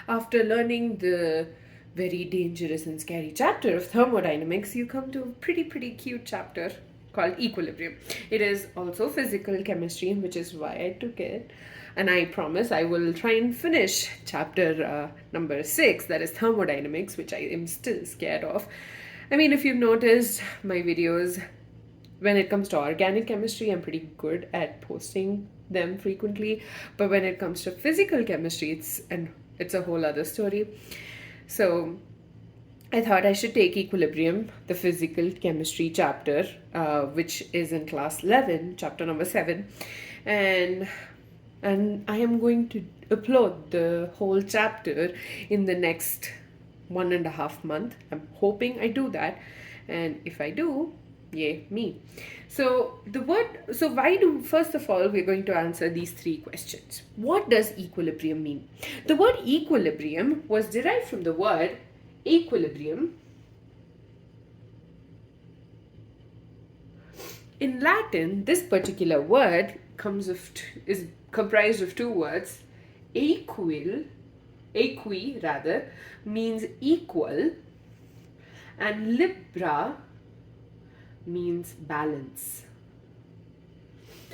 after learning the very dangerous and scary chapter of thermodynamics, you come to a pretty cute chapter called equilibrium. It is also physical chemistry, which is why I took it. And I promise I will try and finish chapter number 6, that is thermodynamics, which I am still scared of. I mean, if you've noticed my videos, when it comes to organic chemistry, I'm pretty good at posting them frequently. But when it comes to physical chemistry, it's a whole other story. So I thought I should take equilibrium, the physical chemistry chapter, which is in class 11, chapter number 7, and I am going to upload the whole chapter in the next 1.5 months. I'm hoping I do that, and if I do, yay me. So first of all, we're going to answer these 3 questions. What does equilibrium mean? The word equilibrium was derived from the word equilibrium. In Latin, this particular word is comprised of 2 words. Equi means equal, and libra means balance.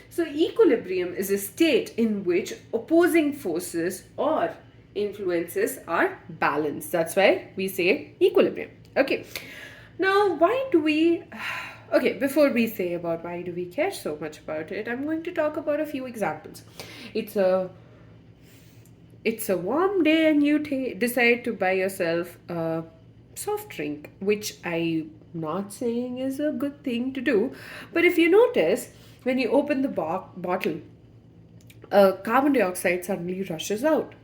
So equilibrium is a state in which opposing forces or influences are balanced. That's why we say equilibrium. Okay. Now, before we say about why do we care so much about it, I'm going to talk about a few examples. It's a warm day and you decide to buy yourself a soft drink, which I'm not saying is a good thing to do. But if you notice, when you open the bottle, carbon dioxide suddenly rushes out.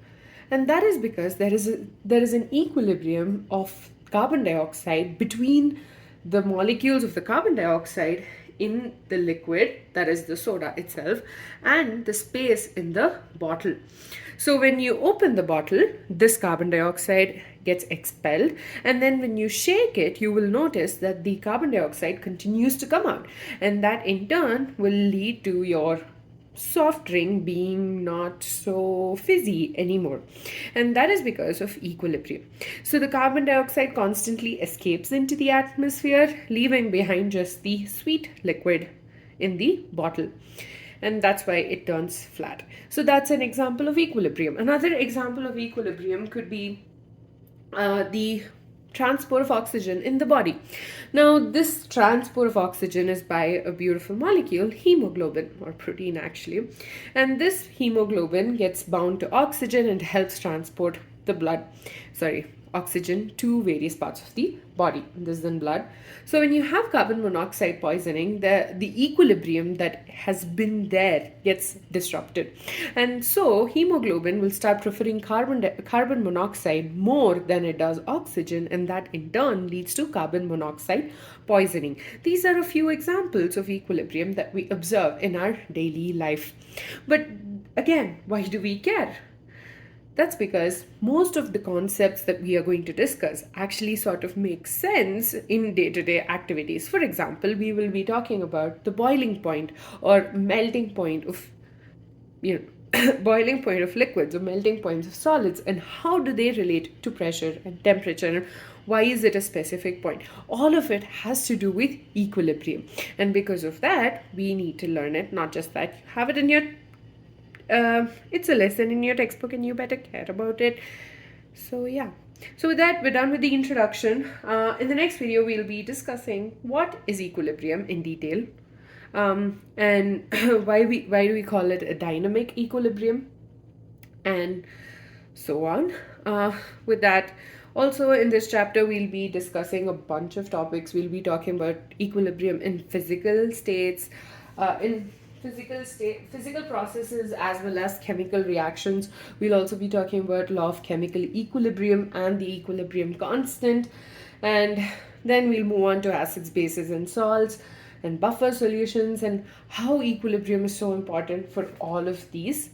And that is because there is an equilibrium of carbon dioxide between the molecules of the carbon dioxide in the liquid, that is the soda itself, and the space in the bottle. So when you open the bottle, this carbon dioxide gets expelled, and then when you shake it, you will notice that the carbon dioxide continues to come out, and that in turn will lead to your soft drink being not so fizzy anymore. And that is because of equilibrium. So the carbon dioxide constantly escapes into the atmosphere, leaving behind just the sweet liquid in the bottle. And that's why it turns flat. So that's an example of equilibrium. Another example of equilibrium could be the transport of oxygen in the body. Now, this transport of oxygen is by a beautiful molecule, hemoglobin, or protein actually. And this hemoglobin gets bound to oxygen and helps transport oxygen to various parts of the body. This is in blood. So when you have carbon monoxide poisoning, the equilibrium that has been there gets disrupted. And so hemoglobin will start preferring carbon monoxide more than it does oxygen, and that in turn leads to carbon monoxide poisoning. These are a few examples of equilibrium that we observe in our daily life. But again, why do we care? That's because most of the concepts that we are going to discuss actually sort of make sense in day-to-day activities. For example, we will be talking about the boiling point or melting point of, boiling point of liquids or melting points of solids, and how do they relate to pressure and temperature, and why is it a specific point. All of it has to do with equilibrium, and because of that we need to learn it. Not just that, you have it in your it's a lesson in your textbook and you better care about it. So yeah. So with that, we're done with the introduction. In the next video, we'll be discussing what is equilibrium in detail, and why do we call it a dynamic equilibrium, and so on. With that, also in this chapter, we'll be discussing a bunch of topics. We'll be talking about equilibrium in physical states, physical processes, as well as chemical reactions. We'll also be talking about law of chemical equilibrium and the equilibrium constant, and then we'll move on to acids, bases, and salts, and buffer solutions, and how equilibrium is so important for all of these.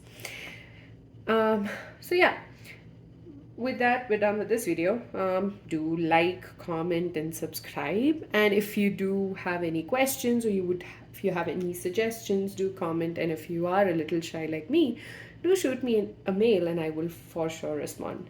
So yeah, with that, we're done with this video. Do like, comment, and subscribe. And if you do have any questions, or if you have any suggestions, do comment. And if you are a little shy like me, do shoot me a mail and I will for sure respond.